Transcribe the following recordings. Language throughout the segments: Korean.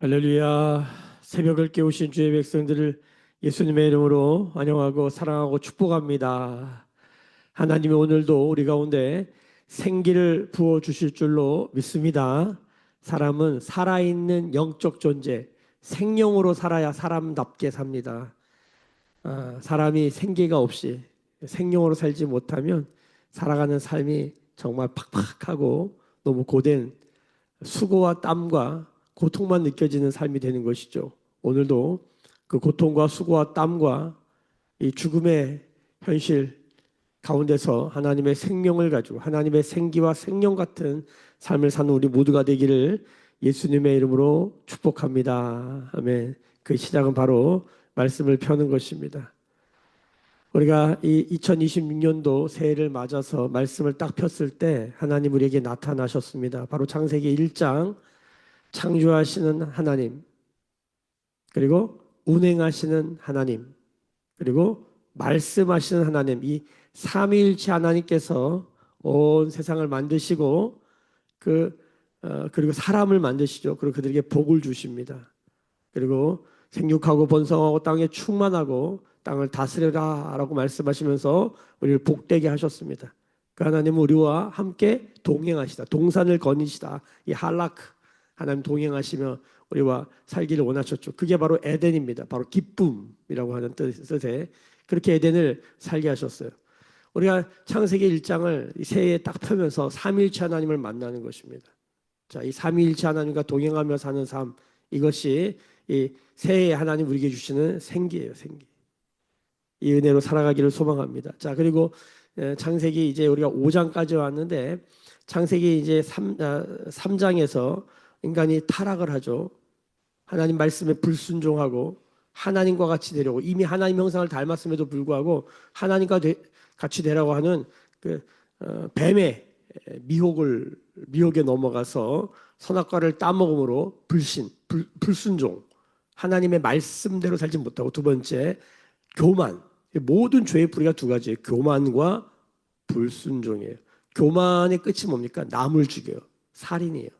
할렐루야. 새벽을 깨우신 주의 백성들을 예수님의 이름으로 환영하고 사랑하고 축복합니다. 하나님이 오늘도 우리 가운데 생기를 부어 주실 줄로 믿습니다. 사람은 살아있는 영적 존재, 생명으로 살아야 사람답게 삽니다. 사람이 생기가 없이 생명으로 살지 못하면 살아가는 삶이 정말 팍팍하고 너무 고된 수고와 땀과 고통만 느껴지는 삶이 되는 것이죠. 오늘도 그 고통과 수고와 땀과 이 죽음의 현실 가운데서 하나님의 생명을 가지고 하나님의 생기와 생명 같은 삶을 사는 우리 모두가 되기를 예수님의 이름으로 축복합니다. 아멘. 그 시작은 바로 말씀을 펴는 것입니다. 우리가 이 2026년도 새해를 맞아서 말씀을 딱 폈을 때 하나님 우리에게 나타나셨습니다. 바로 창세기 1장 창조하시는 하나님, 그리고 운행하시는 하나님, 그리고 말씀하시는 하나님, 이 삼위일체 하나님께서 온 세상을 만드시고 그리고 사람을 만드시죠. 그리고 그들에게 복을 주십니다. 그리고 생육하고 번성하고 땅에 충만하고 땅을 다스려라라고 말씀하시면서 우리를 복되게 하셨습니다. 그 하나님은 우리와 함께 동행하시다. 동산을 거니시다. 이 할라크 하나님 동행하시며 우리와 살기를 원하셨죠. 그게 바로 에덴입니다. 바로 기쁨이라고 하는 뜻에 그렇게 에덴을 살게 하셨어요. 우리가 창세기 1장을 새해에 딱 펴면서 삼위일체 하나님을 만나는 것입니다. 자, 이 삼위일체 하나님과 동행하며 사는 삶, 이것이 이 새해 하나님 우리에게 주시는 생기예요, 생기. 이 은혜로 살아가기를 소망합니다. 자, 그리고 창세기 이제 우리가 5장까지 왔는데 창세기 이제 3장에서 인간이 타락을 하죠. 하나님 말씀에 불순종하고 하나님과 같이 되려고 이미 하나님 형상을 닮았음에도 불구하고 하나님과 같이 되라고 하는 뱀의 미혹에 넘어가서 선악과를 따먹음으로 불순종, 하나님의 말씀대로 살지 못하고 두 번째 교만. 모든 죄의 뿌리가 두 가지예요. 교만과 불순종이에요. 교만의 끝이 뭡니까? 남을 죽여요. 살인이에요.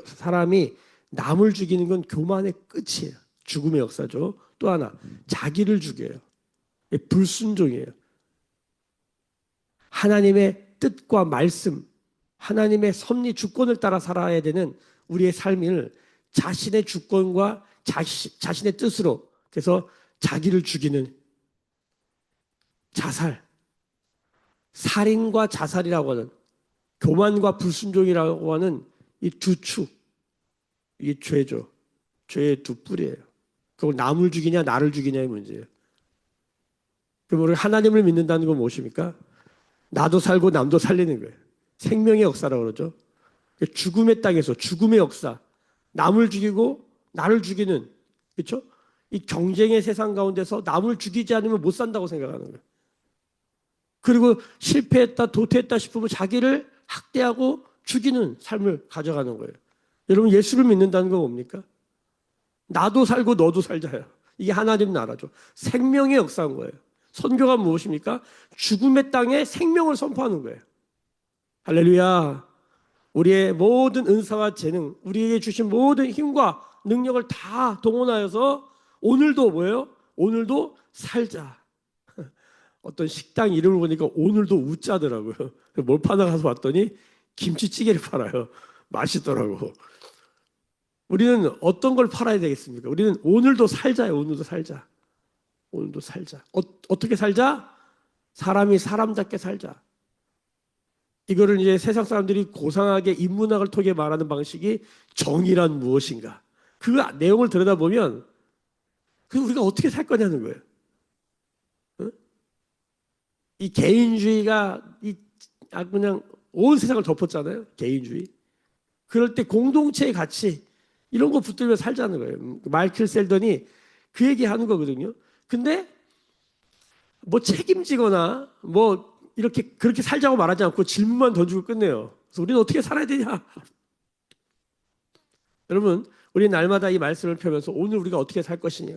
사람이 남을 죽이는 건 교만의 끝이에요. 죽음의 역사죠. 또 하나 자기를 죽여요. 불순종이에요. 하나님의 뜻과 말씀, 하나님의 섭리 주권을 따라 살아야 되는 우리의 삶을 자신의 주권과 자신의 뜻으로, 그래서 자기를 죽이는 자살, 살인과 자살이라고 하는, 교만과 불순종이라고 하는 이 두 축, 이게 죄죠. 죄의 두 뿌리예요. 그걸 남을 죽이냐 나를 죽이냐의 문제예요. 그럼 우리 하나님을 믿는다는 건 무엇입니까? 나도 살고 남도 살리는 거예요. 생명의 역사라고 그러죠. 죽음의 땅에서 죽음의 역사, 남을 죽이고 나를 죽이는, 그렇죠? 이 경쟁의 세상 가운데서 남을 죽이지 않으면 못 산다고 생각하는 거예요. 그리고 실패했다, 도태했다 싶으면 자기를 학대하고 죽이는 삶을 가져가는 거예요. 여러분, 예수를 믿는다는 건 뭡니까? 나도 살고 너도 살자요. 이게 하나님 나라죠. 생명의 역사인 거예요. 선교가 무엇입니까? 죽음의 땅에 생명을 선포하는 거예요. 할렐루야. 우리의 모든 은사와 재능, 우리에게 주신 모든 힘과 능력을 다 동원하여서 오늘도 뭐예요? 오늘도 살자. 어떤 식당 이름을 보니까 오늘도 우짜더라고요. 뭘 파나 가서 봤더니 김치찌개를 팔아요. 맛있더라고. 우리는 어떤 걸 팔아야 되겠습니까? 우리는 오늘도 살자요. 오늘도 살자. 오늘도 살자. 어떻게 살자? 사람이 사람답게 살자. 이거를 이제 세상 사람들이 고상하게 인문학을 통해 말하는 방식이 정의란 무엇인가. 그 내용을 들여다보면 우리가 어떻게 살 거냐는 거예요. 어? 이 개인주의가 그냥 온 세상을 덮었잖아요. 개인주의. 그럴 때 공동체의 가치 이런 거 붙들며 살자는 거예요. 마이클 셀던이 그 얘기하는 거거든요. 근데 뭐 책임지거나 뭐 이렇게 그렇게 살자고 말하지 않고 질문만 던지고 끝내요. 그래서 우리는 어떻게 살아야 되냐? 여러분, 우리 날마다 이 말씀을 펴면서 오늘 우리가 어떻게 살 것이냐?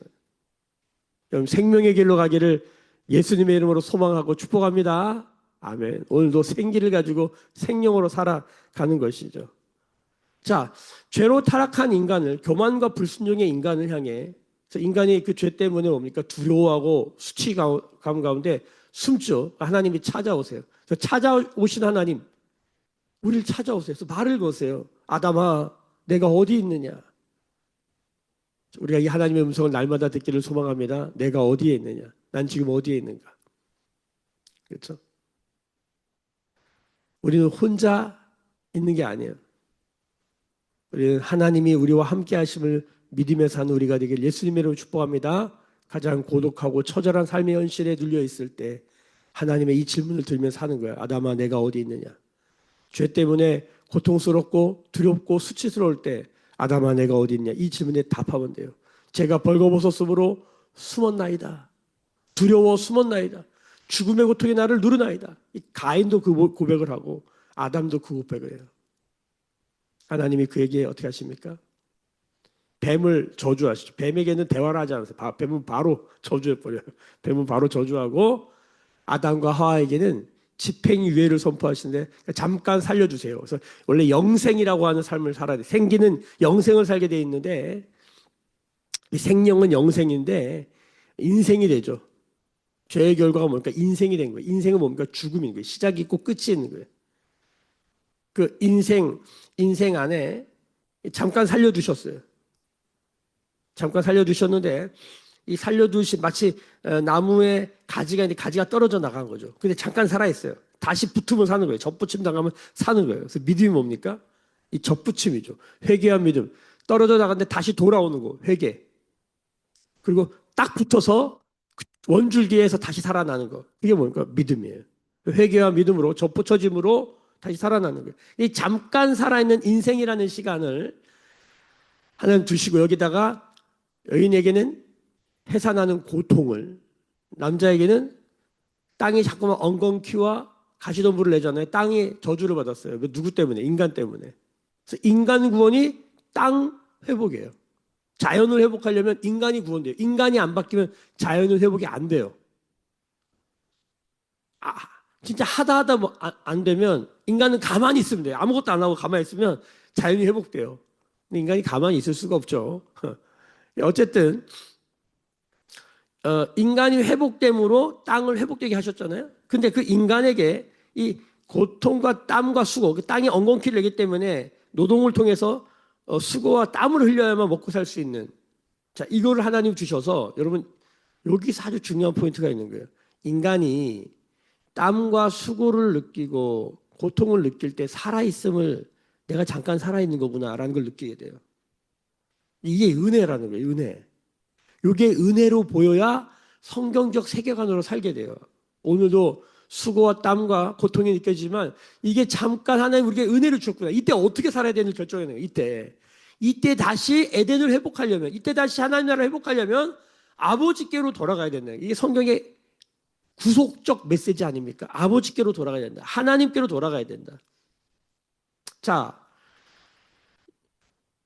여러분, 생명의 길로 가기를 예수님의 이름으로 소망하고 축복합니다. 아멘. 오늘도 생기를 가지고 생명으로 살아가는 것이죠. 자, 죄로 타락한 인간을, 교만과 불순종의 인간을 향해, 그래서 인간이 그 죄 때문에 뭡니까? 두려워하고 수치감 가운데 숨죠. 하나님이 찾아오세요. 그래서 찾아오신 하나님, 우리를 찾아오세요. 그래서 말을 거세요. 아담아, 내가 어디 있느냐? 우리가 이 하나님의 음성을 날마다 듣기를 소망합니다. 내가 어디에 있느냐? 난 지금 어디에 있는가? 그렇죠? 우리는 혼자 있는 게 아니에요. 우리는 하나님이 우리와 함께 하심을 믿으며 사는 우리가 되길 예수님의 이름으로 축복합니다. 가장 고독하고 처절한 삶의 현실에 눌려 있을 때 하나님의 이 질문을 들으면서 사는 거예요. 아담아, 내가 어디 있느냐? 죄 때문에 고통스럽고 두렵고 수치스러울 때 아담아, 내가 어디 있냐? 이 질문에 답하면 돼요. 제가 벌거벗었으므로 숨었나이다. 두려워 숨었나이다. 죽음의 고통이 나를 누르나이다. 이 가인도 그 고백을 하고 아담도 그 고백을 해요. 하나님이 그에게 어떻게 하십니까? 뱀을 저주하시죠. 뱀에게는 대화를 하지 않으세요. 뱀은 바로 저주해버려요. 뱀은 바로 저주하고 아담과 하와에게는 집행유예를 선포하시는데 잠깐 살려주세요. 그래서 원래 영생이라고 하는 삶을 살아야 돼. 생기는 영생을 살게 돼 있는데 이 생명은 영생인데 인생이 되죠. 죄의 결과가 뭡니까? 인생이 된 거예요. 인생은 뭡니까? 죽음인 거예요. 시작이 있고 끝이 있는 거예요. 그 인생 안에 잠깐 살려두셨어요. 잠깐 살려두셨는데 이 살려두신 마치 나무에 가지가 있는데 가지가 떨어져 나간 거죠. 근데 잠깐 살아있어요. 다시 붙으면 사는 거예요. 접붙임 당하면 사는 거예요. 그래서 믿음이 뭡니까? 이 접붙임이죠. 회개한 믿음. 떨어져 나갔는데 다시 돌아오는 거. 회개. 그리고 딱 붙어서 원줄기에서 다시 살아나는 거. 이게 뭡니까? 믿음이에요. 회개와 믿음으로 접붙여짐으로 다시 살아나는 거예요. 이 잠깐 살아있는 인생이라는 시간을 하나님 두시고 여기다가 여인에게는 해산하는 고통을, 남자에게는 땅이 자꾸만 엉겅퀴와 가시덤불을 내잖아요. 땅이 저주를 받았어요. 누구 때문에? 인간 때문에. 그래서 인간 구원이 땅 회복이에요. 자연을 회복하려면 인간이 구원돼요. 인간이 안 바뀌면 자연을 회복이 안 돼요. 진짜 하다 뭐 안 되면 인간은 가만히 있으면 돼요. 아무것도 안 하고 가만히 있으면 자연이 회복돼요. 근데 인간이 가만히 있을 수가 없죠. 어쨌든 인간이 회복됨으로 땅을 회복되게 하셨잖아요. 근데 그 인간에게 이 고통과 땀과 수고, 그 땅이 엉겅퀴를 내기 때문에 노동을 통해서 수고와 땀을 흘려야만 먹고 살 수 있는, 자, 이거를 하나님 주셔서 여러분 여기서 아주 중요한 포인트가 있는 거예요. 인간이 땀과 수고를 느끼고 고통을 느낄 때 살아있음을, 내가 잠깐 살아있는 거구나라는 걸 느끼게 돼요. 이게 은혜라는 거예요. 은혜. 이게 은혜로 보여야 성경적 세계관으로 살게 돼요. 오늘도 수고와 땀과 고통이 느껴지지만 이게 잠깐 하나님 우리에게 은혜를 주셨구나. 이때 어떻게 살아야 되는지 결정해내요. 이때 다시 에덴을 회복하려면, 이때 다시 하나님 나라를 회복하려면 아버지께로 돌아가야 된다. 이게 성경의 구속적 메시지 아닙니까? 아버지께로 돌아가야 된다. 하나님께로 돌아가야 된다. 자,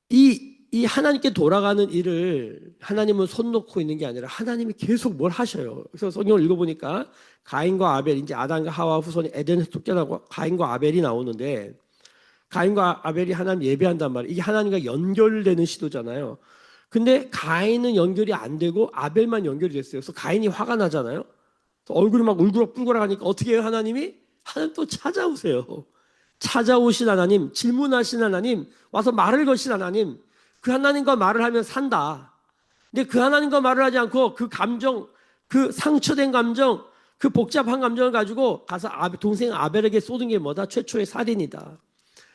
이 하나님께 돌아가는 일을 하나님은 손 놓고 있는 게 아니라 하나님이 계속 뭘 하셔요. 그래서 성경을 읽어보니까 가인과 아벨, 이제 아담과 하와 후손이 에덴에서 쫓겨나고 가인과 아벨이 나오는데, 가인과 아벨이 하나님 예배한단 말이에요. 이게 하나님과 연결되는 시도잖아요. 근데 가인은 연결이 안 되고 아벨만 연결이 됐어요. 그래서 가인이 화가 나잖아요. 얼굴이 막 울그락불그락 하니까 어떻게 해요? 하나님이 또 찾아오세요. 찾아오신 하나님, 질문하신 하나님, 와서 말을 거신 하나님, 그 하나님과 말을 하면 산다. 근데 그 하나님과 말을 하지 않고 그 감정, 그 상처된 감정, 그 복잡한 감정을 가지고 가서 동생 아벨에게 쏟은 게 뭐다? 최초의 살인이다.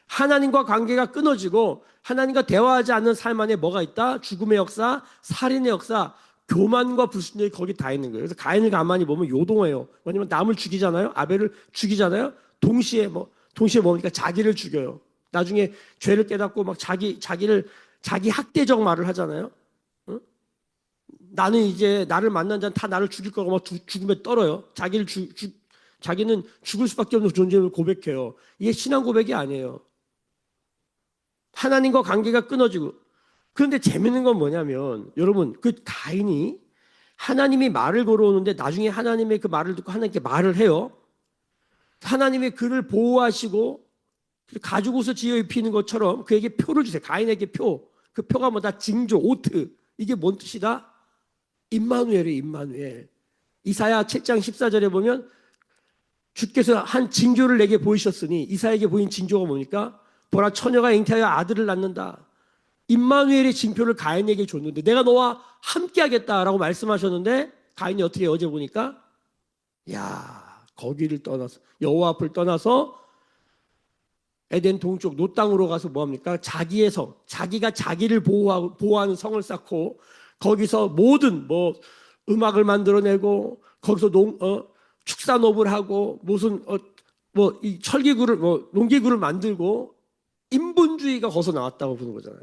하나님과 관계가 끊어지고 하나님과 대화하지 않는 삶 안에 뭐가 있다? 죽음의 역사, 살인의 역사, 교만과 불순종이 거기 다 있는 거예요. 그래서 가인을 가만히 보면 요동해요. 왜냐면 남을 죽이잖아요. 아벨을 죽이잖아요. 동시에 뭡니까? 자기를 죽여요. 나중에 죄를 깨닫고 막 자기 학대적 말을 하잖아요. 응? 나는 이제 나를 만난 자는 다 나를 죽일 거고 막 죽음에 떨어요. 자기는 죽을 수밖에 없는 존재를 고백해요. 이게 신앙 고백이 아니에요. 하나님과 관계가 끊어지고. 그런데 재밌는 건 뭐냐면 여러분, 그 가인이 하나님이 말을 걸어오는데 나중에 하나님의 그 말을 듣고 하나님께 말을 해요. 하나님이 그를 보호하시고 가죽옷을 지어 입히는 것처럼 그에게 표를 주세요. 가인에게 표. 그 표가 뭐다? 징조, 오트. 이게 뭔 뜻이다? 임마누엘이에요, 임마누엘. 이사야 7장 14절에 보면 주께서 한 징조를 내게 보이셨으니 이사야에게 보인 징조가 뭡니까? 보라 처녀가 잉태하여 아들을 낳는다. 임마누엘의 징표를 가인에게 줬는데 내가 너와 함께하겠다라고 말씀하셨는데 가인이 어떻게 어제 보니까 야 거기를 떠나서 여호와 앞을 떠나서 에덴 동쪽 노 땅으로 가서 뭐합니까? 자기의 성, 자기가 자기를 보호하는 성을 쌓고 거기서 모든 뭐 음악을 만들어내고 거기서 축산업을 하고 무슨 뭐 이 철기구를 뭐 농기구를 만들고 인본주의가 거기서 나왔다고 보는 거잖아요.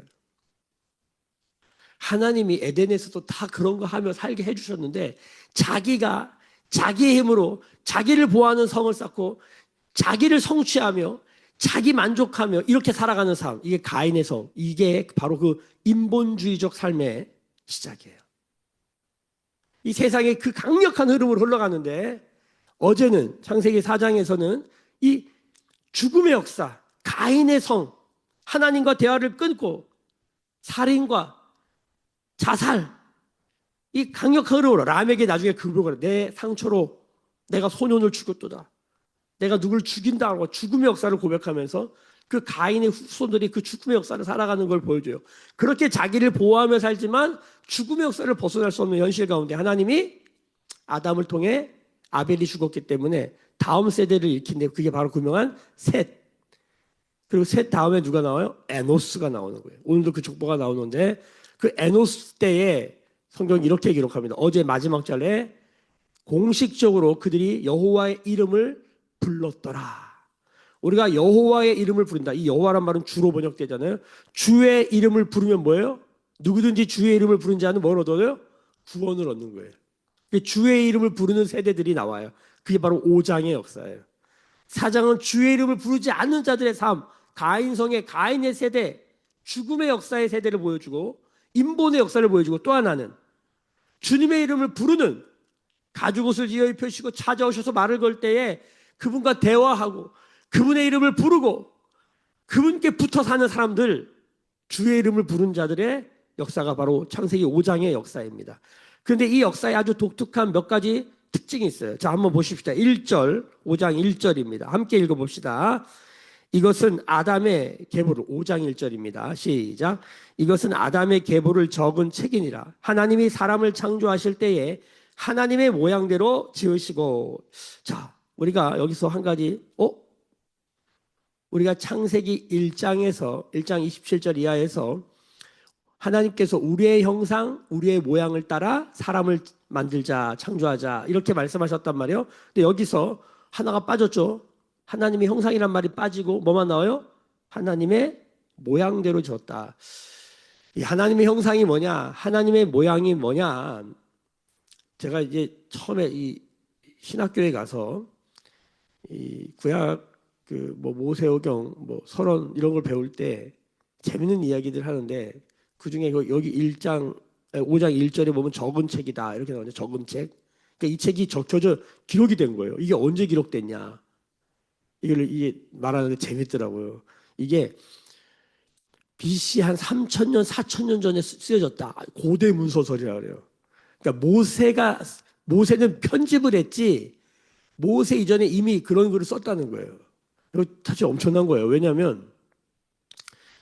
하나님이 에덴에서도 다 그런 거 하며 살게 해주셨는데 자기가 자기의 힘으로 자기를 보호하는 성을 쌓고 자기를 성취하며 자기 만족하며 이렇게 살아가는 삶, 이게 가인의 성, 이게 바로 그 인본주의적 삶의 시작이에요. 이 세상에 그 강력한 흐름으로 흘러가는데 어제는 창세기 4장에서는 이 죽음의 역사, 가인의 성, 하나님과 대화를 끊고 살인과 자살, 이 강력한 흐름으로 라멕이 나중에 그걸 내 상처로 내가 소년을 죽였도다. 내가 누굴 죽인다고 죽음의 역사를 고백하면서 그 가인의 후손들이 그 죽음의 역사를 살아가는 걸 보여줘요. 그렇게 자기를 보호하며 살지만 죽음의 역사를 벗어날 수 없는 현실 가운데 하나님이 아담을 통해 아벨이 죽었기 때문에 다음 세대를 일으킨데 그게 바로 유명한 셋. 그리고 셋 다음에 누가 나와요? 에노스가 나오는 거예요. 오늘도 그 족보가 나오는데 그 에노스 때에 성경이 이렇게 기록합니다. 어제 마지막 절에 공식적으로 그들이 여호와의 이름을 불렀더라. 우리가 여호와의 이름을 부른다. 이 여호와란 말은 주로 번역되잖아요. 주의 이름을 부르면 뭐예요? 누구든지 주의 이름을 부른 자는 뭘 얻어요? 구원을 얻는 거예요. 주의 이름을 부르는 세대들이 나와요. 그게 바로 5장의 역사예요. 4장은 주의 이름을 부르지 않는 자들의 삶, 가인성의 가인의 세대, 죽음의 역사의 세대를 보여주고 인본의 역사를 보여주고 또 하나는 주님의 이름을 부르는 가죽옷을 지어 입히시고 찾아오셔서 말을 걸 때에 그분과 대화하고 그분의 이름을 부르고 그분께 붙어 사는 사람들, 주의 이름을 부른 자들의 역사가 바로 창세기 5장의 역사입니다. 그런데 이 역사에 아주 독특한 몇 가지 특징이 있어요. 자, 한번 보십시다. 1절, 5장 1절입니다. 함께 읽어봅시다. 이것은 아담의 계보를 5장 1절입니다. 시작. 이것은 아담의 계보를 적은 책이니라. 하나님이 사람을 창조하실 때에 하나님의 모양대로 지으시고. 자, 우리가 여기서 한 가지 우리가 창세기 1장에서 1장 27절 이하에서 하나님께서 우리의 형상, 우리의 모양을 따라 사람을 만들자, 창조하자 이렇게 말씀하셨단 말이에요. 근데 여기서 하나가 빠졌죠. 하나님의 형상이란 말이 빠지고 뭐만 나와요? 하나님의 모양대로 지었다. 이 하나님의 형상이 뭐냐? 하나님의 모양이 뭐냐? 제가 이제 처음에 이 신학교에 가서 이 구약 그 뭐 모세오경, 뭐 설원 이런 걸 배울 때 재밌는 이야기들 하는데 그 중에 여기 1장 5장 1절에 보면 적은 책이다 이렇게 나오죠. 적은 책. 그러니까 이 책이 적혀져 기록이 된 거예요. 이게 언제 기록됐냐? 이게 말하는데 재밌더라고요. 이게 BC 한 3,000년, 4,000년 전에 쓰여졌다. 고대 문서설이라고 그래요. 그러니까 모세는 편집을 했지 모세 이전에 이미 그런 글을 썼다는 거예요. 이거 사실 엄청난 거예요. 왜냐하면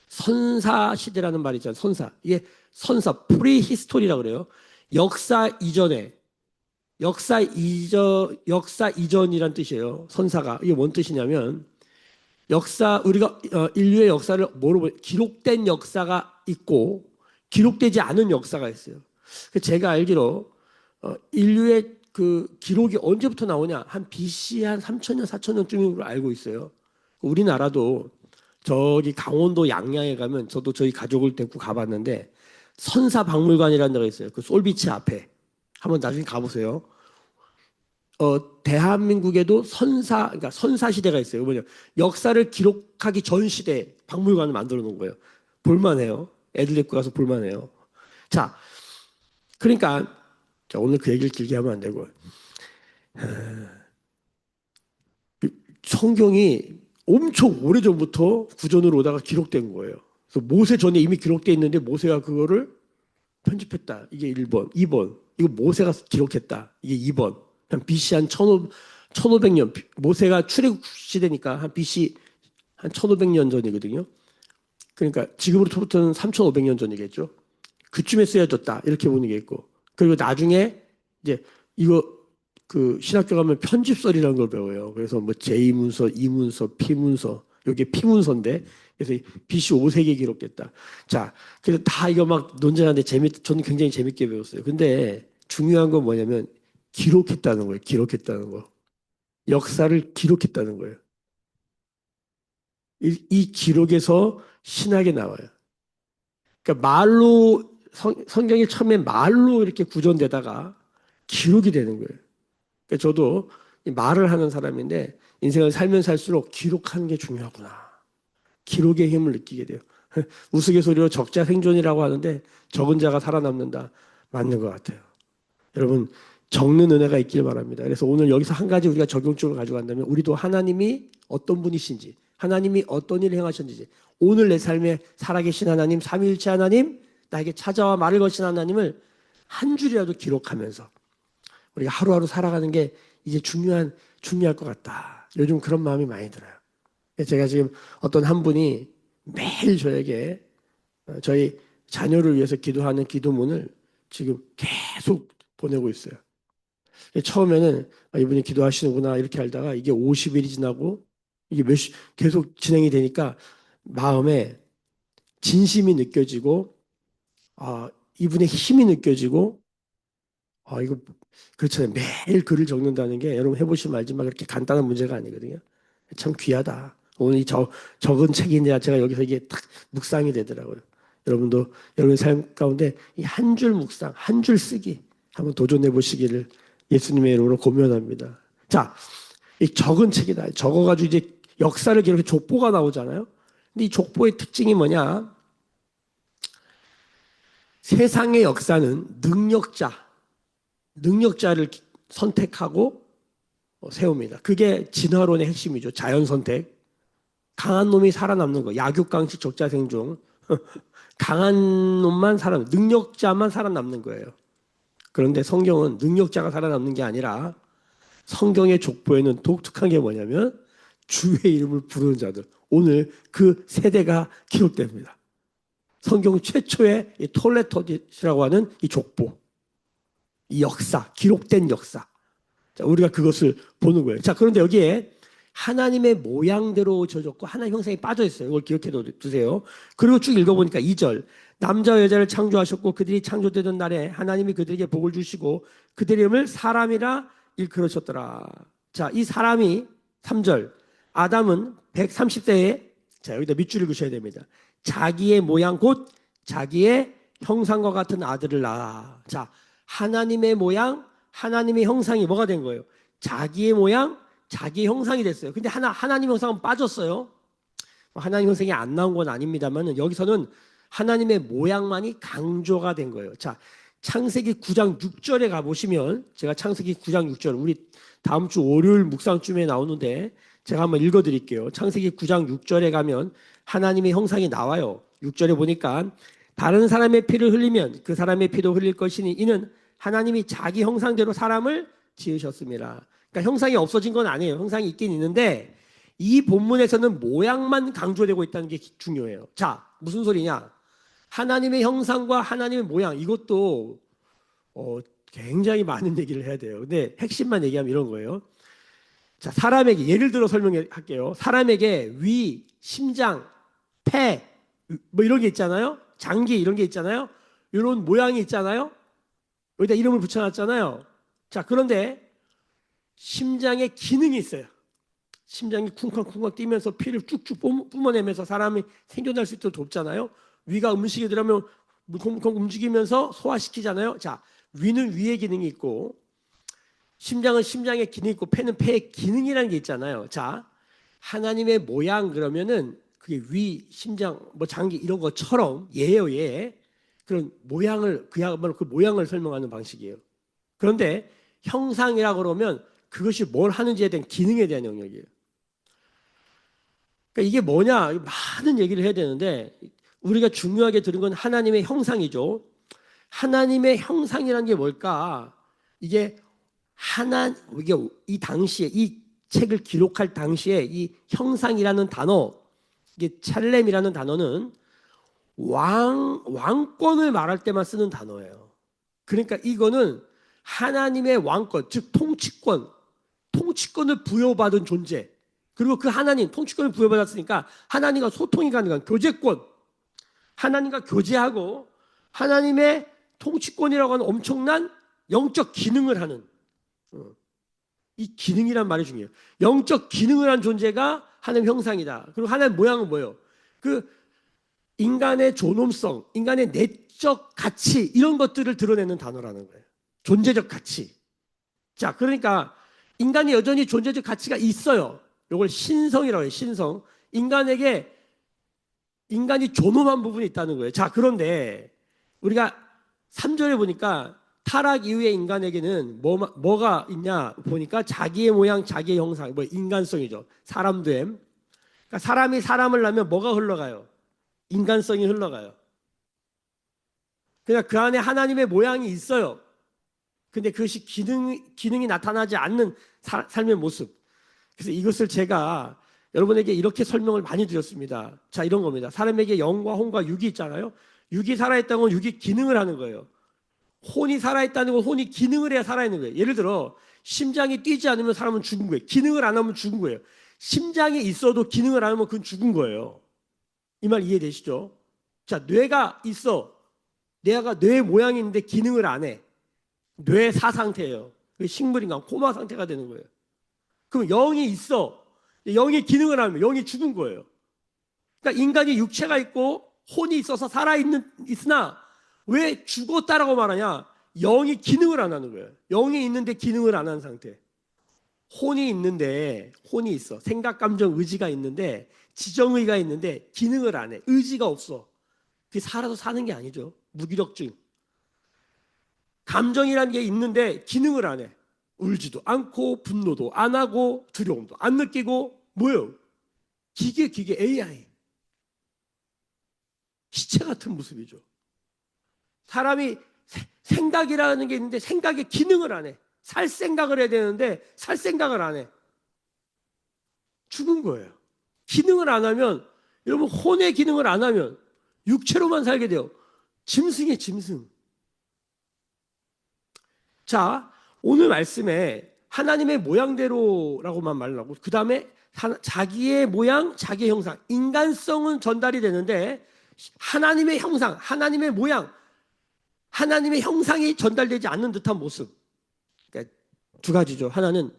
선사 시대라는 말이 있잖아요. 선사. 이게 선사, 프리히스토리라고 그래요. 역사 이전이란 뜻이에요. 선사가. 이게 뭔 뜻이냐면 우리가 인류의 역사를 뭐로 보면 기록된 역사가 있고 기록되지 않은 역사가 있어요. 제가 알기로 인류의 그 기록이 언제부터 나오냐? 한 BC 한 3,000년, 4,000년쯤으로 알고 있어요. 우리나라도 저기 강원도 양양에 가면 저도 저희 가족을 데리고 가봤는데 선사박물관이라는 데가 있어요. 그 솔비치 앞에. 한번 나중에 가보세요. 대한민국에도 그러니까 선사 시대가 있어요. 뭐냐? 역사를 기록하기 전 시대 박물관을 만들어 놓은 거예요. 볼만해요. 애들 데리고 가서 볼만해요. 자, 그러니까 오늘 그 얘기를 길게 하면 안 되고 성경이 엄청 오래전부터 구전으로 오다가 기록된 거예요. 그래서 모세 전에 이미 기록돼 있는데 모세가 그거를 편집했다. 이게 1번. 2번. 이거 모세가 기록했다. 이게 2번. 한 BC 한 1500년. 모세가 출애굽 시대니까 한 BC 한 1500년 전이거든요. 그러니까 지금으로부터는 3500년 전이겠죠. 그쯤에 쓰여졌다. 이렇게 보는 게 있고. 그리고 나중에 이제 이거 그 신학교 가면 편집설이라는 걸 배워요. 그래서 뭐 제2문서, 2문서, P문서. 이게 P문서인데 그래서 BC 5세기에 기록됐다. 자, 그래서 다 이거 막 논쟁하는데 저는 굉장히 재밌게 배웠어요. 근데 중요한 건 뭐냐면 기록했다는 거예요. 기록했다는 거. 역사를 기록했다는 거예요. 이 기록에서 신학이 나와요. 그러니까 말로 성경이 처음에 말로 이렇게 구전되다가 기록이 되는 거예요. 그러니까 저도 말을 하는 사람인데 인생을 살면 살수록 기록하는 게 중요하구나. 기록의 힘을 느끼게 돼요. 우스갯소리로 적자 생존이라고 하는데 적은 자가 살아남는다. 맞는 것 같아요. 여러분 적는 은혜가 있길 바랍니다. 그래서 오늘 여기서 한 가지 우리가 적용적으로 가져간다면 우리도 하나님이 어떤 분이신지 하나님이 어떤 일을 행하셨는지 오늘 내 삶에 살아계신 하나님 삼위일체 하나님 나에게 찾아와 말을 거신 하나님을 한 줄이라도 기록하면서 우리가 하루하루 살아가는 게 이제 중요할 것 같다. 요즘 그런 마음이 많이 들어요. 제가 지금 어떤 한 분이 매일 저에게 저희 자녀를 위해서 기도하는 기도문을 지금 계속 보내고 있어요. 처음에는 이분이 기도하시는구나 이렇게 알다가 이게 50일이 지나고 이게 계속 진행이 되니까 마음에 진심이 느껴지고 이분의 힘이 느껴지고 이거 그렇잖아요. 매일 글을 적는다는 게 여러분 해보시면 알지만 그렇게 간단한 문제가 아니거든요. 참 귀하다. 오늘 이 적은 책인데 제가 여기서 이게 딱 묵상이 되더라고요. 여러분도 여러분의 삶 가운데 이 한 줄 묵상, 한 줄 쓰기 한번 도전해 보시기를 예수님의 이름으로 고면합니다. 자, 이 적은 책이다. 적어가지고 이제 역사를 기록해 족보가 나오잖아요. 근데 이 족보의 특징이 뭐냐? 세상의 역사는 능력자를 선택하고 세웁니다. 그게 진화론의 핵심이죠. 자연 선택. 강한 놈이 살아남는 거. 약육강식 적자생존. 강한 놈만 능력자만 살아남는 거예요. 그런데 성경은 능력자가 살아남는 게 아니라 성경의 족보에는 독특한 게 뭐냐면 주의 이름을 부르는 자들. 오늘 그 세대가 기록됩니다. 성경 최초의 이 톨레토디라고 하는 이 족보. 이 역사, 기록된 역사. 자, 우리가 그것을 보는 거예요. 자, 그런데 여기에 하나님의 모양대로 지어졌고 하나님 형상이 빠져 있어요. 이걸 기억해 두세요. 그리고 쭉 읽어보니까 2절. 남자와 여자를 창조하셨고 그들이 창조되던 날에 하나님이 그들에게 복을 주시고 그들의 이름을 사람이라 일컬으셨더라. 자, 이 사람이 3절. 아담은 130세에 자, 여기다 밑줄 읽으셔야 됩니다. 자기의 모양 곧 자기의 형상과 같은 아들을 낳아. 자, 하나님의 모양, 하나님의 형상이 뭐가 된 거예요? 자기의 모양, 자기의 형상이 됐어요. 근데 하나님 형상은 빠졌어요. 하나님 형상이 안 나온 건 아닙니다만 여기서는 하나님의 모양만이 강조가 된 거예요. 자, 창세기 9장 6절에 가보시면 제가 창세기 9장 6절 우리 다음 주 월요일 묵상쯤에 나오는데 제가 한번 읽어드릴게요. 창세기 9장 6절에 가면 하나님의 형상이 나와요. 6절에 보니까 다른 사람의 피를 흘리면 그 사람의 피도 흘릴 것이니 이는 하나님이 자기 형상대로 사람을 지으셨습니다. 그러니까 형상이 없어진 건 아니에요. 형상이 있긴 있는데 이 본문에서는 모양만 강조되고 있다는 게 중요해요. 자, 무슨 소리냐? 하나님의 형상과 하나님의 모양 이것도 굉장히 많은 얘기를 해야 돼요. 근데 핵심만 얘기하면 이런 거예요. 자, 사람에게 예를 들어 설명할게요. 사람에게 위, 심장, 폐 뭐 이런 게 있잖아요. 장기 이런 게 있잖아요. 이런 모양이 있잖아요. 여기다 이름을 붙여놨잖아요. 자, 그런데 심장에 기능이 있어요. 심장이 쿵쾅쿵쾅 뛰면서 피를 쭉쭉 뿜어내면서 사람이 생존할 수 있도록 돕잖아요. 위가 음식이 들어가면 쿵쿵 움직이면서 소화시키잖아요. 자, 위는 위의 기능이 있고 심장은 심장의 기능이 있고 폐는 폐의 기능이라는 게 있잖아요. 자, 하나님의 모양 그러면은 그게 위, 심장, 뭐 장기 이런 것처럼 예예요, 예. 그런 모양을 그야말로 그 모양을 설명하는 방식이에요. 그런데 형상이라고 그러면 그것이 뭘 하는지에 대한 기능에 대한 영역이에요. 그러니까 이게 뭐냐? 많은 얘기를 해야 되는데 우리가 중요하게 들은 건 하나님의 형상이죠. 하나님의 형상이라는 게 뭘까? 이게 이게 이 당시에 이 책을 기록할 당시에 이 형상이라는 단어, 이게 찰렘이라는 단어는 왕권을 말할 때만 쓰는 단어예요. 그러니까 이거는 하나님의 왕권, 즉 통치권을 부여받은 존재. 그리고 그 하나님, 통치권을 부여받았으니까 하나님과 소통이 가능한 교제권, 하나님과 교제하고 하나님의 통치권이라고 하는 엄청난 영적 기능을 하는 이 기능이란 말이 중요해요. 영적 기능을 한 존재가 하나님 형상이다. 그리고 하나님 모양은 뭐예요? 그 인간의 존엄성, 인간의 내적 가치 이런 것들을 드러내는 단어라는 거예요. 존재적 가치. 자, 그러니까 인간이 여전히 존재적 가치가 있어요. 이걸 신성이라고 해요. 신성. 인간이 존엄한 부분이 있다는 거예요. 자, 그런데 우리가 3절에 보니까 타락 이후의 인간에게는 뭐가 있냐 보니까 자기의 모양, 자기의 형상, 뭐 인간성이죠. 사람됨. 그러니까 사람이 사람을 낳으면 뭐가 흘러가요? 인간성이 흘러가요. 그냥 그 안에 하나님의 모양이 있어요. 근데 그것이 기능이 나타나지 않는 삶의 모습. 그래서 이것을 제가 여러분에게 이렇게 설명을 많이 드렸습니다. 자, 이런 겁니다. 사람에게 영과 혼과 육이 있잖아요. 육이 살아있다는 건 육이 기능을 하는 거예요. 혼이 살아있다는 건 혼이 기능을 해야 살아있는 거예요. 예를 들어 심장이 뛰지 않으면 사람은 죽은 거예요. 기능을 안 하면 죽은 거예요. 심장이 있어도 기능을 안 하면 그건 죽은 거예요. 이 말 이해되시죠? 자, 뇌가 있어. 뇌 모양이 있는데 기능을 안 해. 뇌사 상태예요. 식물인간 코마 상태가 되는 거예요. 그럼 영이 있어. 영이 기능을 하면 영이 죽은 거예요. 그러니까 인간이 육체가 있고 혼이 있어서 있으나 왜 죽었다라고 말하냐? 영이 기능을 안 하는 거예요. 영이 있는데 기능을 안 하는 상태. 혼이 있어. 생각, 감정, 의지가 있는데 지정의가 있는데 기능을 안 해. 의지가 없어. 그게 살아도 사는 게 아니죠. 무기력증. 감정이라는 게 있는데 기능을 안 해. 울지도 않고 분노도 안 하고 두려움도 안 느끼고 뭐예요? 기계 AI. 시체 같은 모습이죠. 사람이 생각이라는 게 있는데 생각의 기능을 안 해. 살 생각을 해야 되는데 살 생각을 안 해. 죽은 거예요. 기능을 안 하면 여러분 혼의 기능을 안 하면 육체로만 살게 돼요. 짐승의 짐승. 자, 오늘 말씀에 하나님의 모양대로라고만 말하고 그 다음에 자기의 모양, 자기의 형상, 인간성은 전달이 되는데 하나님의 형상, 하나님의 모양, 하나님의 형상이 전달되지 않는 듯한 모습. 그러니까 두 가지죠. 하나는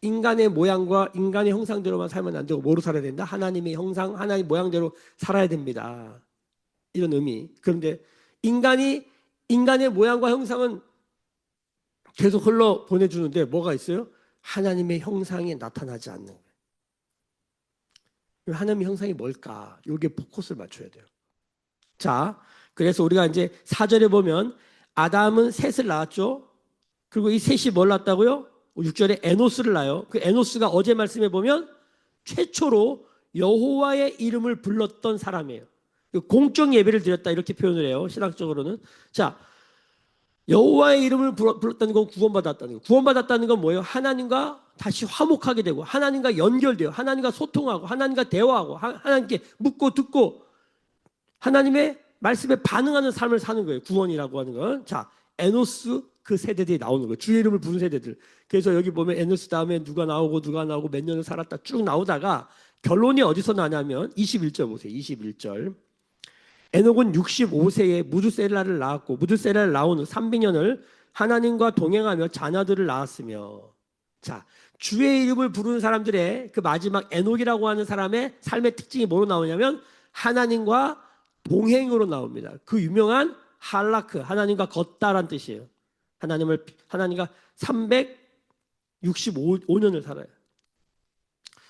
인간의 모양과 인간의 형상대로만 살면 안 되고 뭐로 살아야 된다? 하나님의 형상, 하나님의 모양대로 살아야 됩니다. 이런 의미. 그런데 인간의 모양과 형상은 계속 흘러 보내주는데 뭐가 있어요? 하나님의 형상이 나타나지 않는 거예요. 하나님의 형상이 뭘까? 여기에 포커스를 맞춰야 돼요. 자, 그래서 우리가 이제 4절에 보면 아담은 셋을 낳았죠. 그리고 이 셋이 뭘 낳았다고요? 6절에 에노스를 낳아요. 그 에노스가 어제 말씀해 보면 최초로 여호와의 이름을 불렀던 사람이에요. 공적 예배를 드렸다 이렇게 표현을 해요. 신학적으로는. 자, 여호와의 이름을 불렀다는 건 구원받았다는 거예요. 구원받았다는 건 뭐예요? 하나님과 다시 화목하게 되고 하나님과 연결돼요. 하나님과 소통하고 하나님과 대화하고 하나님께 묻고 듣고 하나님의 말씀에 반응하는 삶을 사는 거예요. 구원이라고 하는 건. 자, 에노스 그 세대들이 나오는 거예요. 주의 이름을 부른 세대들. 그래서 여기 보면 에노스 다음에 누가 나오고 몇 년을 살았다 쭉 나오다가 결론이 어디서 나냐면 21절 보세요. 21절. 에녹은 65세에 무드셀라를 낳았고 무드셀라를 낳은 후 300년을 하나님과 동행하며 자녀들을 낳았으며. 자, 주의 이름을 부르는 사람들의 그 마지막 에녹이라고 하는 사람의 삶의 특징이 뭐로 나오냐면 하나님과 동행으로 나옵니다. 그 유명한 할라크, 하나님과 걷다란 뜻이에요. 하나님과 365년을 살아요.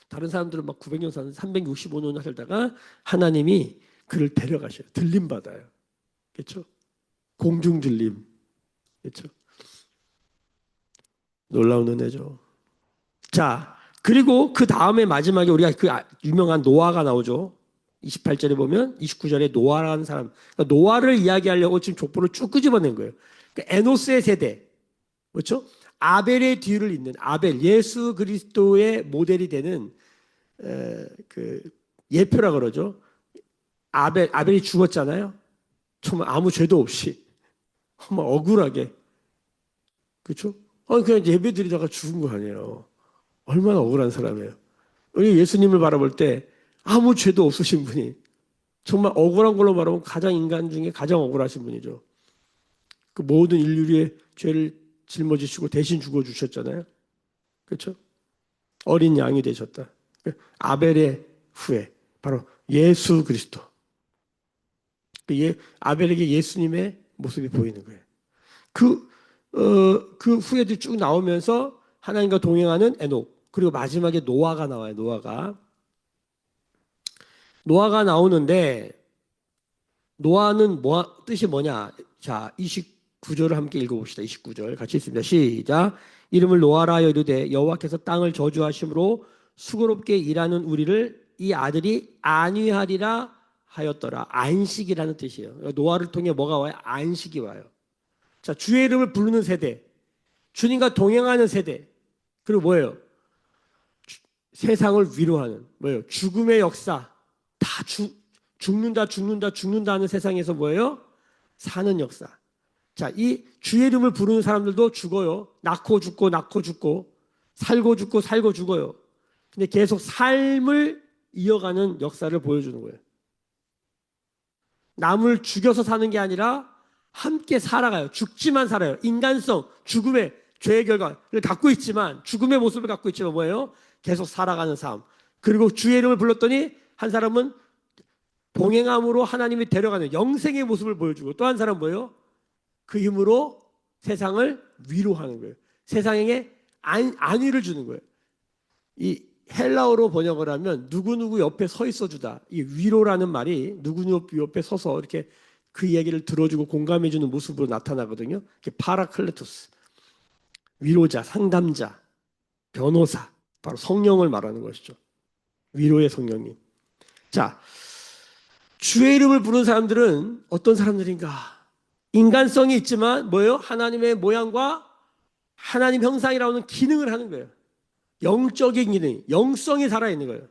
다른 사람들은 막 900년 사는 365년 살다가 하나님이 그를 데려가셔요. 들림 받아요. 그렇죠? 공중 들림. 그렇죠? 놀라운 은혜죠. 자, 그리고 그 다음에 마지막에 우리가 그 유명한 노아가 나오죠. 28절에 보면 29절에 노아라는 사람. 그러니까 노아를 이야기하려고 지금 족보를 쭉 끄집어낸 거예요. 그러니까 에노스의 세대. 그렇죠? 아벨의 뒤를 잇는 아벨, 예수 그리스도의 모델이 되는 그 예표라 그러죠. 아벨이 죽었잖아요. 정말 아무 죄도 없이 정말 억울하게. 그렇죠? 그냥 예배 드리다가 죽은 거 아니에요. 얼마나 억울한 사람이에요. 우리 예수님을 바라볼 때 아무 죄도 없으신 분이 정말 억울한 걸로 말하면 가장 인간 중에 가장 억울하신 분이죠. 그 모든 인류의 죄를 짊어지시고 대신 죽어주셨잖아요. 그렇죠? 어린 양이 되셨다. 아벨의 후예 바로 예수 그리스도. 아벨에게 예수님의 모습이 보이는 거예요. 그 후예들이 쭉 나오면서 하나님과 동행하는 에녹, 그리고 마지막에 노아가 나와요. 노아가 나오는데 노아는 뜻이 뭐냐? 자, 29절을 함께 읽어봅시다. 29절 같이 읽습니다. 시작. 이름을 노아라 하여 이르되 여호와께서 땅을 저주하심으로 수고롭게 일하는 우리를 이 아들이 안위하리라 하였더라. 안식이라는 뜻이에요. 노아를 통해 뭐가 와요? 안식이 와요. 자, 주의 이름을 부르는 세대, 주님과 동행하는 세대, 그리고 뭐예요? 세상을 위로하는 뭐예요? 죽음의 역사, 다 죽는다 하는 세상에서 뭐예요? 사는 역사. 자, 이 주의 이름을 부르는 사람들도 죽어요. 낳고 죽고, 살고 죽어요. 근데 계속 삶을 이어가는 역사를 보여주는 거예요. 남을 죽여서 사는 게 아니라 함께 살아가요. 죽지만 살아요. 인간성, 죽음의 죄의 결과를 갖고 있지만, 죽음의 모습을 갖고 있지만 뭐예요? 계속 살아가는 삶. 그리고 주의 이름을 불렀더니 한 사람은 동행함으로 하나님이 데려가는 영생의 모습을 보여주고, 또 한 사람은 뭐예요? 그 힘으로 세상을 위로하는 거예요. 세상에 안위를 주는 거예요. 이 헬라어로 번역을 하면 누구누구 옆에 서 있어 주다. 이 위로라는 말이 누구누구 옆에 서서 이렇게 그 이야기를 들어주고 공감해 주는 모습으로 나타나거든요. 파라클레토스. 위로자, 상담자, 변호사. 바로 성령을 말하는 것이죠. 위로의 성령님. 자, 주의 이름을 부르는 사람들은 어떤 사람들인가? 인간성이 있지만 뭐예요? 하나님의 모양과 하나님 형상이라고 하는 기능을 하는 거예요. 영적인 기능, 영성이 살아있는 거예요.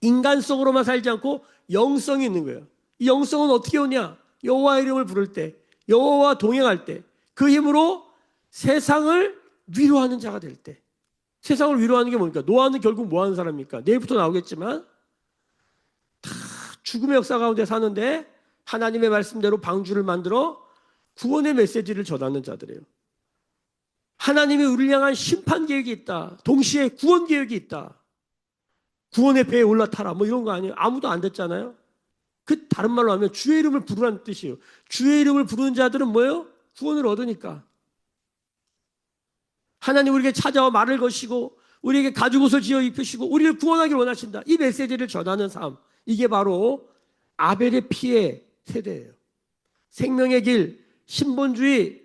인간성으로만 살지 않고 영성이 있는 거예요. 이 영성은 어떻게 오냐? 여호와의 이름을 부를 때, 여호와와 동행할 때, 그 힘으로 세상을 위로하는 자가 될 때. 세상을 위로하는 게 뭡니까? 노아는 결국 뭐 하는 사람입니까? 내일부터 나오겠지만 다 죽음의 역사 가운데 사는데 하나님의 말씀대로 방주를 만들어 구원의 메시지를 전하는 자들이에요. 하나님이 우리를 향한 심판 계획이 있다. 동시에 구원 계획이 있다. 구원의 배에 올라타라. 뭐 이런 거 아니에요. 아무도 안 됐잖아요. 그 다른 말로 하면 주의 이름을 부르라는 뜻이에요. 주의 이름을 부르는 자들은 뭐예요? 구원을 얻으니까. 하나님 우리에게 찾아와 말을 거시고 우리에게 가죽옷을 지어 입히시고 우리를 구원하기를 원하신다. 이 메시지를 전하는 삶. 이게 바로 아벨의 피의 세대예요. 생명의 길, 신본주의,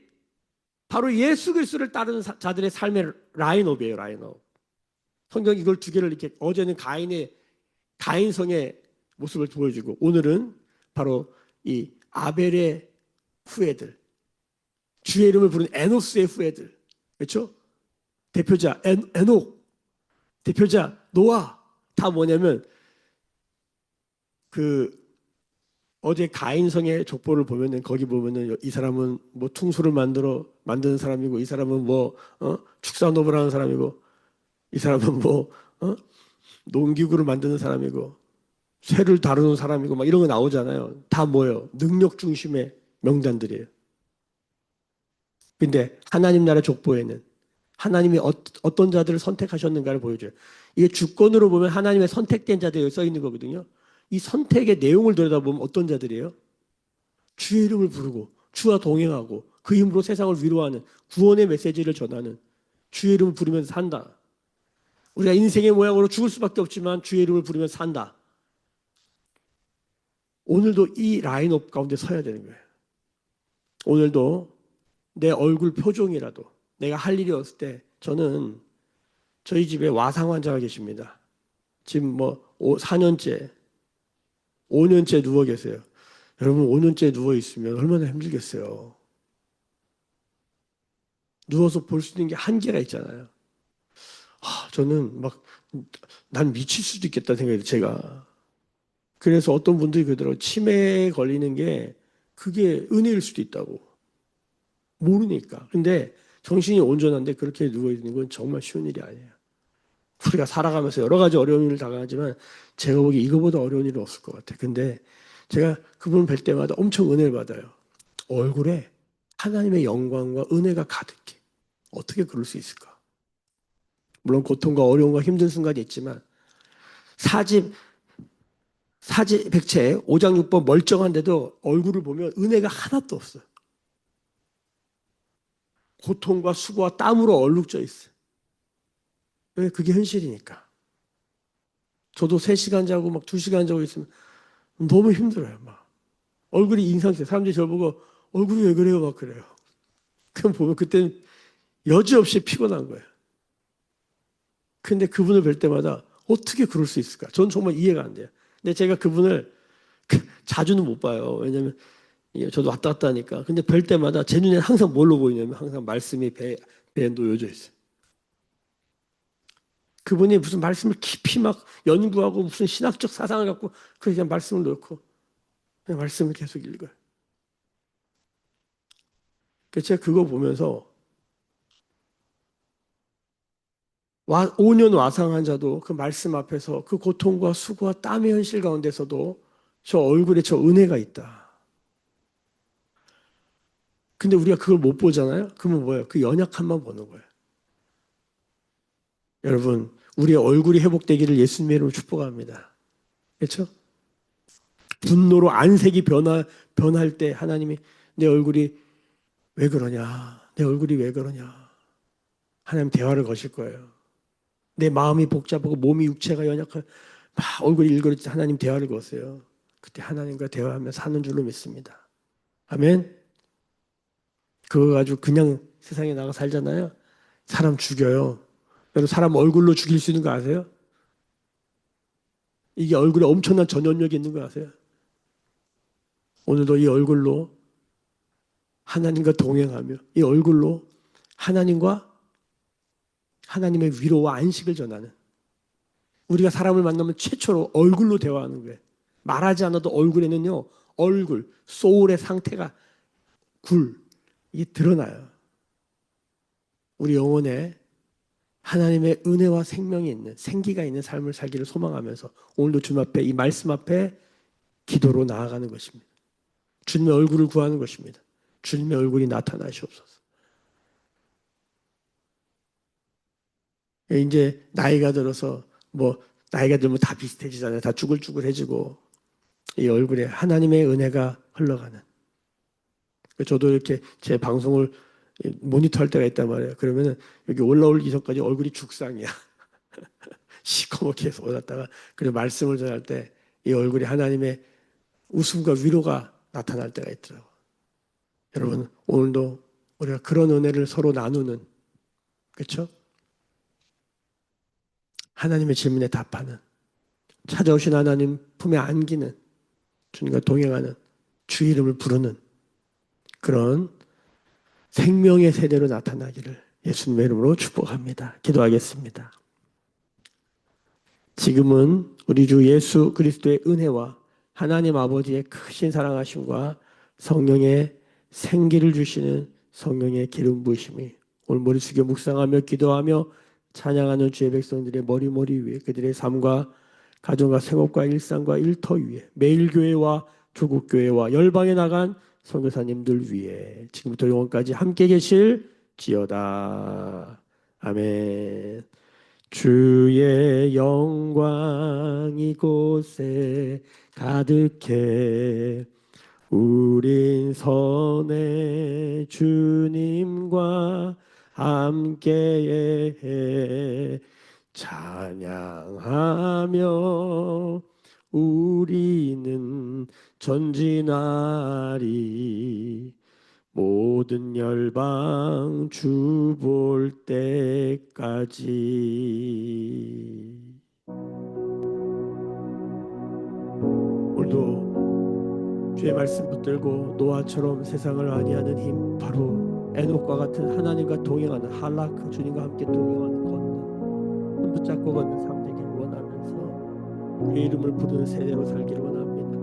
바로 예수 그리스도를 따르는 자들의 삶의 라인업이에요. 라인업. 성경 이걸 두 개를 이렇게, 어제는 가인성의 모습을 보여주고 오늘은 바로 이 아벨의 후예들, 주의 이름을 부르는 에노스의 후예들, 그렇죠? 대표자 에녹, 대표자 노아. 다 뭐냐면 어제 가인성의 족보를 보면은 거기 보면은 이 사람은 뭐 퉁소를 만드는 사람이고, 이 사람은 뭐 축산업을 하는 사람이고, 이 사람은 뭐 농기구를 만드는 사람이고, 새를 다루는 사람이고, 막 이런 거 나오잖아요. 다 뭐예요? 능력 중심의 명단들이에요. 근데 하나님 나라 족보에는 하나님이 어떤 자들을 선택하셨는가를 보여줘요. 이게 주권으로 보면 하나님의 선택된 자들이 써 있는 거거든요. 이 선택의 내용을 들여다보면 어떤 자들이에요? 주의 이름을 부르고 주와 동행하고 그 힘으로 세상을 위로하는 구원의 메시지를 전하는, 주의 이름을 부르면서 산다. 우리가 인생의 모양으로 죽을 수밖에 없지만 주의 이름을 부르면서 산다. 오늘도 이 라인업 가운데 서야 되는 거예요. 오늘도 내 얼굴 표정이라도 내가 할 일이 없을 때 저는 저희 집에 와상 환자가 계십니다. 지금 뭐 4년째, 5년째 누워 계세요. 여러분 5년째 누워 있으면 얼마나 힘들겠어요. 누워서 볼 수 있는 게 한계가 있잖아요. 저는 막 난 미칠 수도 있겠다 생각해요, 제가. 그래서 어떤 분들이 그러더라고요. 치매에 걸리는 게 그게 은혜일 수도 있다고. 모르니까. 근데 정신이 온전한데 그렇게 누워 있는 건 정말 쉬운 일이 아니에요. 우리가 살아가면서 여러 가지 어려운 일을 당하지만 제가 보기에 이거보다 어려운 일은 없을 것 같아요. 근데 제가 그분을 뵐 때마다 엄청 은혜를 받아요. 얼굴에 하나님의 영광과 은혜가 가득해. 어떻게 그럴 수 있을까? 물론 고통과 어려움과 힘든 순간이 있지만 사집 백체 5장 6번 멀쩡한데도 얼굴을 보면 은혜가 하나도 없어요. 고통과 수고와 땀으로 얼룩져 있어요. 왜? 그게 현실이니까. 저도 3시간 자고 막 2시간 자고 있으면 너무 힘들어요. 막 얼굴이 인상쓰여요. 사람들이 저를 보고 얼굴이 왜 그래요? 막 그래요. 그럼 보면 그때는 여지없이 피곤한 거예요. 근데 그분을 뵐 때마다 어떻게 그럴 수 있을까? 전 정말 이해가 안 돼요. 근데 제가 그분을 자주는 못 봐요. 왜냐면 저도 왔다 갔다 하니까. 근데 뵐 때마다 제 눈에 항상 뭘로 보이냐면 항상 말씀이 배에 놓여져 있어요. 그분이 무슨 말씀을 깊이 막 연구하고 무슨 신학적 사상을 갖고 그냥 말씀을 놓고 그냥 말씀을 계속 읽어요. 그래서 제가 그거 보면서 5년 와상한 자도 그 말씀 앞에서 그 고통과 수고와 땀의 현실 가운데서도 저 얼굴에 저 은혜가 있다. 근데 우리가 그걸 못 보잖아요? 그러면 뭐예요? 그 연약함만 보는 거예요. 여러분, 우리의 얼굴이 회복되기를 예수님의 이름으로 축복합니다. 그렇죠? 분노로 안색이 변할 때 하나님이 내 얼굴이 왜 그러냐? 내 얼굴이 왜 그러냐? 하나님 대화를 거실 거예요. 내 마음이 복잡하고 몸이 육체가 연약한 막 얼굴이 일그러질 때 하나님 대화를 거세요. 그때 하나님과 대화하며 사는 줄로 믿습니다. 아멘. 그거 가지고 그냥 세상에 나가 살잖아요. 사람 죽여요. 여러분 사람 얼굴로 죽일 수 있는 거 아세요? 이게 얼굴에 엄청난 전염력이 있는 거 아세요? 오늘도 이 얼굴로 하나님과 동행하며 이 얼굴로 하나님과 하나님의 위로와 안식을 전하는 우리가 사람을 만나면 최초로 얼굴로 대화하는 거예요. 말하지 않아도 얼굴에는요. 얼굴, 소울의 상태가 이게 드러나요. 우리 영혼에 하나님의 은혜와 생명이 있는 생기가 있는 삶을 살기를 소망하면서 오늘도 주님 앞에 이 말씀 앞에 기도로 나아가는 것입니다. 주님의 얼굴을 구하는 것입니다. 주님의 얼굴이 나타나시옵소서. 이제 나이가 들어서 나이가 들면 다 비슷해지잖아요. 다 쭈글쭈글해지고 이 얼굴에 하나님의 은혜가 흘러가는. 저도 이렇게 제 방송을 모니터할 때가 있단 말이에요. 그러면은 여기 올라오기 전까지 얼굴이 죽상이야. 시커멓게 해서 올랐다가 그리고 말씀을 전할 때 이 얼굴이 하나님의 웃음과 위로가 나타날 때가 있더라고요. 여러분 오늘도 우리가 그런 은혜를 서로 나누는 그렇죠? 하나님의 질문에 답하는 찾아오신 하나님 품에 안기는 주님과 동행하는 주 이름을 부르는 그런 생명의 세대로 나타나기를 예수님의 이름으로 축복합니다. 기도하겠습니다. 지금은 우리 주 예수 그리스도의 은혜와 하나님 아버지의 크신 사랑하심과 성령의 생기를 주시는 성령의 기름 부으심이 오늘 머리 숙여 묵상하며 기도하며 찬양하는 주의 백성들의 머리 위에 그들의 삶과 가정과 생업과 일상과 일터 위에 매일 교회와 조국 교회와 열방에 나간 선교사님들 위에 지금부터 영원까지 함께 계실지어다. 아멘. 주의 영광 이곳에 가득해 우린 선의 주님과 함께해 찬양하며 우리는 전진하리 모든 열방 주 볼 때까지. 오늘도 주의 말씀 붙들고 노아처럼 세상을 안위하는 힘, 바로 에녹과 같은 하나님과 동행하는 할라크, 주님과 함께 동행하는 걷는, 손 붙잡고 걷는 삶 되기를 원하면서 주의 이름을 부르는 세대로 살기를 원합니다.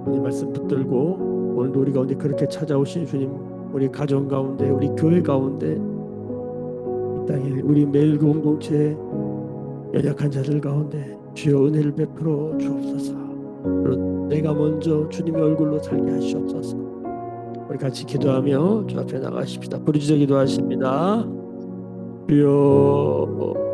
주님 말씀 붙들고 오늘도 우리 가운데 그렇게 찾아오신 주님, 우리 가정 가운데, 우리 교회 가운데, 이 땅에 우리 매일 공동체에 연약한 자들 가운데 주여 은혜를 베풀어 주옵소서. 그런 내가 먼저 주님의 얼굴로 살게 하시옵소서. 우리 같이 기도하며 주 앞에 나가십시다. 부르짖어 기도하십니다. 주여